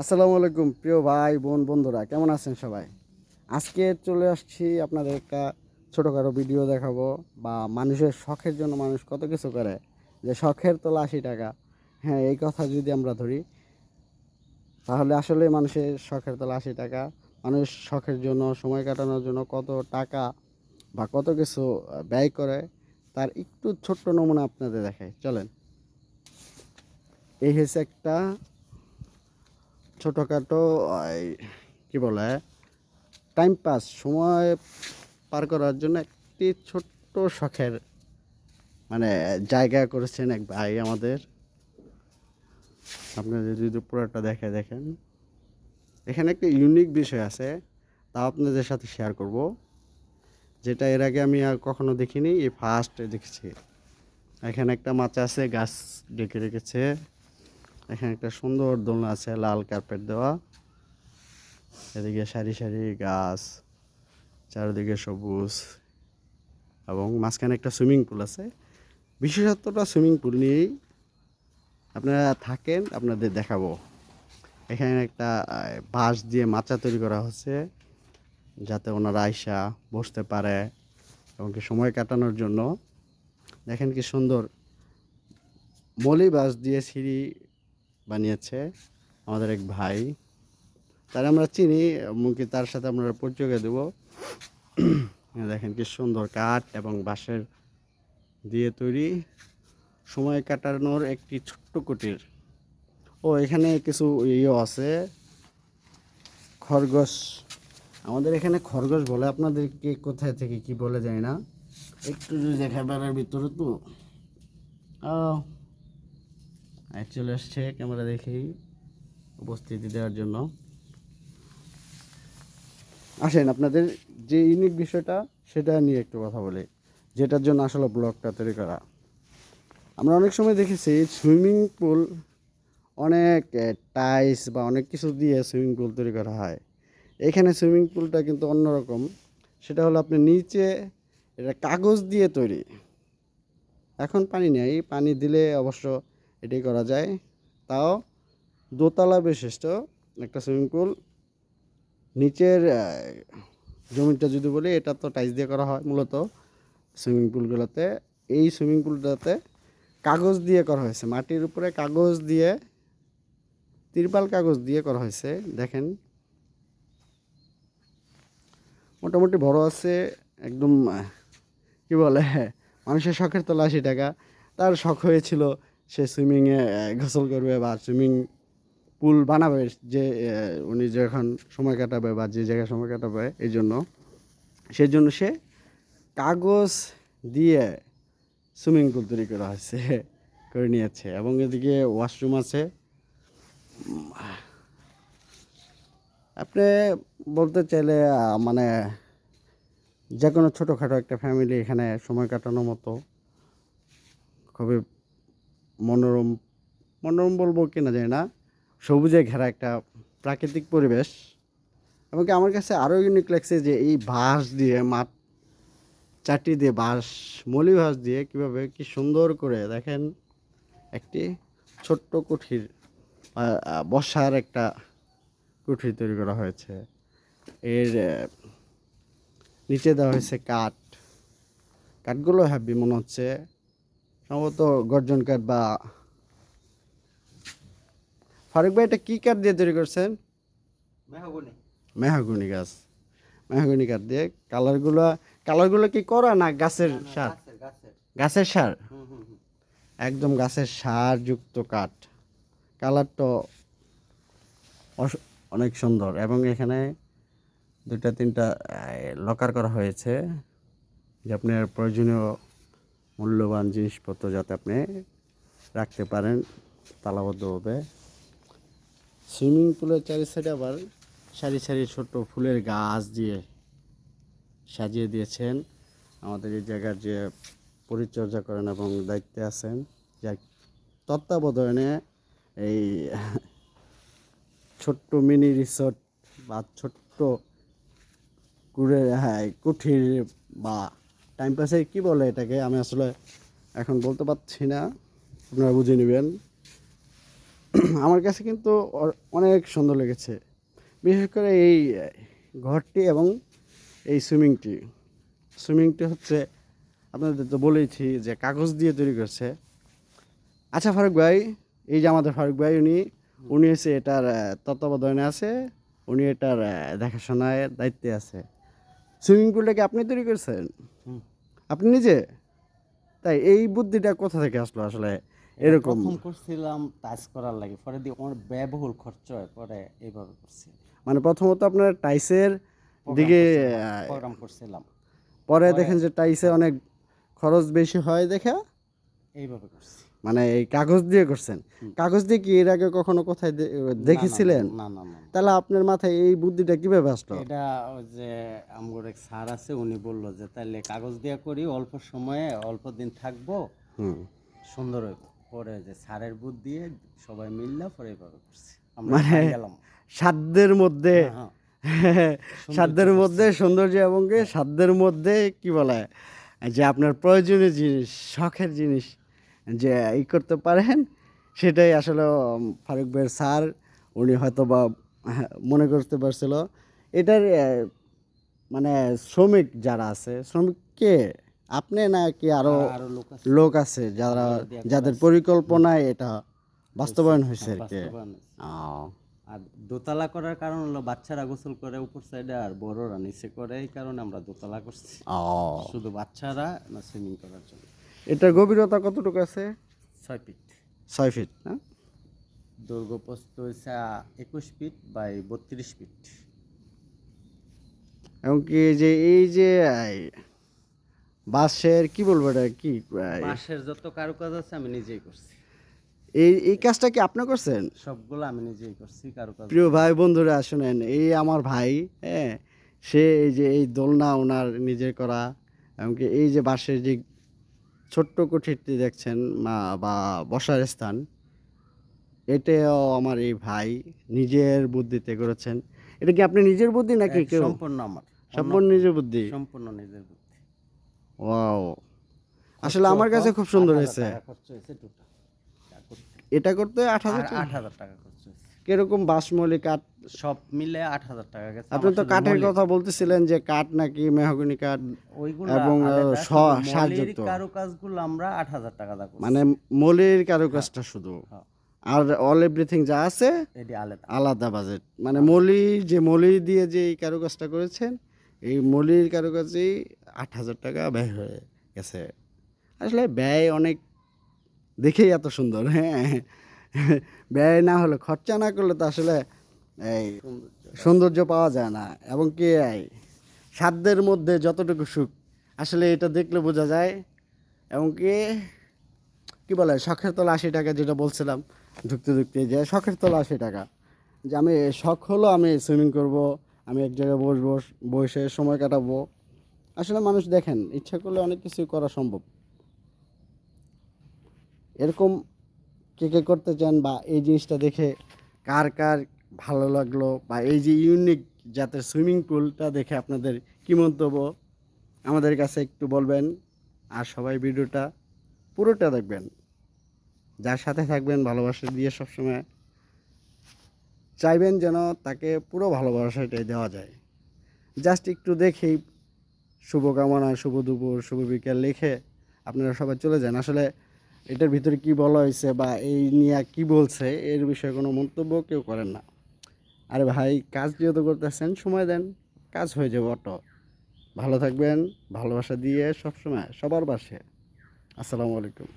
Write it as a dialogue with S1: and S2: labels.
S1: আসসালামু আলাইকুম প্রিয় ভাই বোন বন্ধুরা, কেমন আছেন সবাই? আজকে চলে আসছি আপনাদের একটা ছোটোখাটো ভিডিও দেখাবো। বা মানুষের শখের জন্য মানুষ কত কিছু করে, যে শখের তোলা 80 টাকা। হ্যাঁ, এই কথা যদি আমরা ধরি তাহলে আসলে মানুষের শখের তোলা 80 টাকা। মানুষ শখের জন্য, সময় কাটানোর জন্য কত টাকা বা কত কিছু ব্যয় করে, তার একটু ছোট্ট নমুনা আপনাদের দেখাই, চলেন। এই হচ্ছে একটা ছোটোখাটো কি বলে, টাইম পাস, সময় পার করার জন্য একটি ছোট্ট শখের মানে জায়গা করেছেন এক ভাই আমাদের। আপনাদের যদি পুরোটা দেখেন, এখানে একটা ইউনিক বিষয় আছে, তা আপনাদের সাথে শেয়ার করব, যেটা এর আগে আমি আর কখনো দেখিনি, এই ফার্স্ট দেখেছি। এখানে একটা মাচা আছে, গাছ ডেকে রেখেছে। এখানে একটা সুন্দর দোলনা আছে, লাল কার্পেট দেওয়া। এদিকে সারি সারি গাছ, চারিদিকে সবুজ, এবং মাঝখানে একটা সুইমিং পুল আছে। বিশেষত্বটা সুইমিং পুল নিয়েই। আপনারা থাকেন, আপনাদের দেখাবো। এখানে একটা বাঁশ দিয়ে মাচা তৈরি করা হচ্ছে, যাতে ওনারা আইসা বসতে পারে এবং কি সময় কাটানোর জন্য। দেখেন কি সুন্দর মলি বাঁশ দিয়ে সিঁড়ি বানিয়েছে আমাদের এক ভাই। তার আমরা চিনি, এমনকি তার সাথে আমরা পরিচয় দেবো। দেখেন কি সুন্দর কাঠ এবং বাঁশের দিয়ে তৈরি সময় কাটানোর একটি ছোট্ট কুটির। ও, এখানে কিছু ইয়েও আছে, খরগোশ। আমাদের এখানে খরগোশ বলে, আপনাদেরকে কোথায় থেকে কি বলে যায় না। একটু যদি দেখা বেড়ার ভিতরে তো চলে আসছে ক্যামেরা দেখেই উপস্থিতি দেওয়ার জন্য। আসেন, আপনাদের যে ইউনিক বিষয়টা সেটা নিয়ে একটু কথা বলি, যেটার জন্য আসলে ব্লগটা তৈরি করা। আমরা অনেক সময় দেখেছি সুইমিং পুল, অনেক টাইলস বা অনেক কিছু দিয়ে সুইমিং পুল তৈরি করা হয়। এখানে সুইমিং পুলটা কিন্তু অন্যরকম। সেটা হলো আপনি নিচে, এটা কাগজ দিয়ে তৈরি। এখন পানি নেই, পানি দিলে অবশ্য এটাই করা যায়। তাও দোতলা বিশিষ্ট একটা সুইমিং পুল। নিচের জমিটা যদি বলি, এটা তো টাইলস দিয়ে করা হয় মূলত সুইমিং পুলগুলোতে। এই সুইমিং পুলটাতে কাগজ দিয়ে করা হয়েছে, মাটির উপরে কাগজ দিয়ে, তিরপাল কাগজ দিয়ে করা হয়েছে। দেখেন মোটামুটি বড় আছে একদম। কি বলে, মানুষের শখের তোলা 80 টাকা। তার শখ হয়েছিল সে সুইমিংয়ে গোসল করবে বা সুইমিং পুল বানাবে, যে উনি যখন সময় কাটাবে বা যে জায়গায় সময় কাটাবে, এই জন্য সেই জন্য সে কাগজ দিয়ে সুইমিং পুল তৈরি করা হয়েছে, করে নিয়েছে। এবং এদিকে ওয়াশরুম আছে। আপনি বলতে চাইলে মানে যে কোনো ছোটোখাটো একটা ফ্যামিলি এখানে সময় কাটানোর মতো খুবই মনোরম, মনোরম বলবো কি না জানি না, সবুজে ঘেরা একটা প্রাকৃতিক পরিবেশ। এমনকি আমার কাছে আরও ইউনিক লাগছে যে এই বাঁশ দিয়ে, মাঠ চারটি দিয়ে বাঁশ, মলি বাঁশ দিয়ে কীভাবে কি সুন্দর করে দেখেন একটি ছোট্ট কুঠির, বসার একটা কুঠির তৈরি করা হয়েছে। এর নিচে দেওয়া হয়েছে কাঠ। কাঠগুলো হ্যাভি মনে হচ্ছে, সম্ভবত গর্জন কাঠ বা ফারুক ভাই, এটা কী কাঠ দিয়ে তৈরি করছেন?
S2: মেহগনি।
S1: মেহগনি গাছ, মেহগনি কাঠ দিয়ে। কালারগুলো কি করা না গাছের
S2: না, না,
S1: সার?
S2: গাছের।
S1: গাছের সার,
S2: হুম, হুম, হুম।
S1: একদম গাছের সার যুক্ত কাঠ। কালারটা অনেক সুন্দর। এবং এখানে দুটা তিনটা লকার করা হয়েছে, যে আপনার প্রয়োজনীয় মূল্যবান জিনিসপত্র যাতে আপনি রাখতে পারেন তালাবদ্ধভাবে। সুইমিং পুলের চারি সাইডে আবার সারি সারি ছোট ফুলের গাছ দিয়ে সাজিয়ে দিয়েছেন আমাদের এই জায়গার যে পরিচর্যা করেন এবং দায়িত্বে আছেন, যার তত্ত্বাবধানে এই ছোট্ট মিনি রিসোর্ট বা ছোট্ট কুঠির বা টাইম পাসে কী বলে এটাকে, আমি আসলে এখন বলতে পারছি না, আপনারা বুঝে নেবেন। আমার কাছে কিন্তু অনেক সুন্দর লেগেছে, বিশেষ করে এই ঘরটি এবং এই সুইমিংটি হচ্ছে আপনাদের তো বলেইছি যে কাগজ দিয়ে তৈরি করছে। আচ্ছা ফারুক ভাই, এই যে আমাদের ফারুক ভাই উনি হচ্ছে এটার তত্ত্বাবধানে আছে, উনি এটার দেখাশোনায় দায়িত্বে আছে। সুইমিং পুলটা কি আপনি তৈরি করছেন?
S2: হুম।
S1: আপনি নিজে? তাই এই বুদ্ধিটা কোথা থেকে আসলো আসলে এরকম?
S2: প্রথম করছিলাম টাচ করার লাগে, পরে দিয়ে আমার ব্যয়বহুল খরচ হয়, পরে এইভাবে করছি।
S1: মানে প্রথমত আপনার টাইসের দিকে
S2: প্রোগ্রাম করছিলাম,
S1: পরে
S2: পরে
S1: দেখেন যে টাইসে অনেক খরচ বেশি হয় দেখে
S2: এইভাবে করছি।
S1: মানে এই কাগজ দিয়ে করছেন।
S2: হুম।
S1: কাগজ দিয়ে কি এর আগে কখনো কোথায় দেখেছিলেন?
S2: না না না না।
S1: তাহলে আপনার মাথায় এই বুদ্ধিটা কিভাবে আসলো?
S2: এটা ওই যে আমার এক স্যার আছে, উনি বললো যে তাইলে কাগজ দিয়ে করি, অল্প সময়ে অল্প দিন থাকবো,
S1: হুম।
S2: সুন্দর হইব। পরে যে স্যারের বুদ্ধি দিয়ে সবাই মিললে পরে এইভাবে করছি, আমরা
S1: মানে
S2: পাই গেলাম।
S1: সাধ্যের মধ্যে
S2: হ্যাঁ,
S1: সাধ্যের মধ্যে সৌন্দর্য এবং কি সাধ্যের মধ্যে কি বলে যে আপনার প্রয়োজনীয় জিনিস, শখের জিনিস যে ই করতে পারেন, সেটাই আসলে ফারুক ভাইয়ের স্যার উনি হয়তো বা মনে করতে পারছিল। এটার মানে শ্রমিক যারা আছে, শ্রমিক কে, আপনি নাকি আরো
S2: আরো লোক আছে
S1: লোক আছে যারা
S2: দিয়ে
S1: যাদের
S2: করা আছে।
S1: পরিকল্পনায় এটা বাস্তবায়ন হয়েছে আর কি?
S2: বাস্তবায়ন হয়েছে।
S1: ও,
S2: আর দোতলা করার কারণ হলো বাচ্চারা গোসল করে উপর সাইডে আর বড়রা নিচে করে, এই কারণে আমরা দোতলা করছি,
S1: ও।
S2: শুধু বাচ্চারা না সুইমিং করার জন্য।
S1: এটার গভীরতা কতটুকু আছে?
S2: 6 ফিট
S1: 6 ফিট না?
S2: দৈর্ঘ্য, প্রস্থ হচ্ছে 21 ফিট বাই 32 ফিট।
S1: এবং কি যে এই যে বাঁশের কি বলবো এটা কি
S2: বাঁশের যত কারুকাজ আছে আমি নিজেই করছি,
S1: এই কাজটা কি আপনি করছেন?
S2: সবগুলো আমি নিজেই করছি কারুকাজ।
S1: প্রিয় ভাই বন্ধুরা শুনেন, এই আমার ভাই, হ্যাঁ, সে এই যে এই দোলনা ওনার নিজের করা, এমনকি এই যে বাঁশের যে ছোট্ট কুঠিরটি দেখছেন বা বসার স্থান, এটাও আমার এই ভাই নিজের বুদ্ধিতে করেছেন। এটা কি আপনি নিজের বুদ্ধি নাকি কেউ?
S2: সম্পূর্ণ আমার,
S1: সম্পূর্ণ নিজের বুদ্ধি?
S2: সম্পূর্ণ নিজের বুদ্ধি।
S1: ওয়াও, আসলে আমার কাছে খুব সুন্দর হয়েছে।
S2: খরচ হয়েছে টোটাল
S1: এটা করতে 8,000 টাকা?
S2: 8,000 টাকা খরচ হয়েছে,
S1: কিরকম বাঁশমলি কাঠ?
S2: সব মিলে 8,000 টাকা গেছে।
S1: আপনি তো কাঠের কথা বলতেছিলেন যে কাঠ নাকি মেহগনি কাঠ
S2: ওইগুলো
S1: এবং
S2: আলাদা, শুধু মলির
S1: সারযুক্ত,
S2: কারুকাজগুলো আমরা 8,000 টাকা দা করছি।
S1: মানে মলির কারুকাজটা শুধু,
S2: হ্যাঁ,
S1: আর অল এভরিথিং যা আছে
S2: এটি আলাদা।
S1: আলাদা বাজেট। মানে মলি দিয়ে যে এই কারুকাজটা করেছেন, এই মলির কারুকাজেই 8,000 টাকা ব্যয় হয়ে গেছে। আসলে ব্যয় অনেক দেখেই এত সুন্দর, হ্যাঁ। ব্যয় না হলে, খরচা না করলে তো আসলে এই সৌন্দর্য পাওয়া যায় না। এবং কি এই সাধ্যের মধ্যে যতটুকু সুখ, আসলে এটা দেখলে বোঝা যায়। এবং কি কি বলে শখের তলা 80 টাকা, যেটা বলছিলাম ঢুকতে ঢুকতে, যে শখের তলা 80 টাকা, যে আমি শখ হলো আমি সুইমিং করব, আমি এক জায়গায় বসবো, বসে সময় কাটাবো। আসলে মানুষ দেখেন ইচ্ছা করলে অনেক কিছু করা সম্ভব। এরকম কে কে করতে চান, বা এই জিনিসটা দেখে কার কার ভালো লাগলো, বা এই যে ইউনিক জাতের সুইমিং পুলটা দেখে আপনাদের কী মন্তব্য আমাদের কাছে একটু বলবেন। আর সবাই ভিডিওটা পুরোটা দেখবেন, যার সাথে থাকবেন ভালোবাসা দিয়ে সবসময় চাইবেন যেন তাকে পুরো ভালোবাসাটাই দেওয়া যায়। জাস্ট একটু দেখেই শুভকামনা, শুভ দুপুর, শুভ বিকেল লিখে আপনারা সবাই চলে যান। আসলে এটার ভিতরে কি বলা হয়েছে বা এই নিয়ে কি বলছে এর বিষয়ে কোনো মন্তব্য কেউ করেন না। আরে ভাই, কাজ যেহেতু করতেছেন সময় দেন, কাজ হয়ে যাবে অটো। ভালো থাকবেন, ভালোবাসা দিয়ে সবসময় সবার পাশে। আসসালামু আলাইকুম।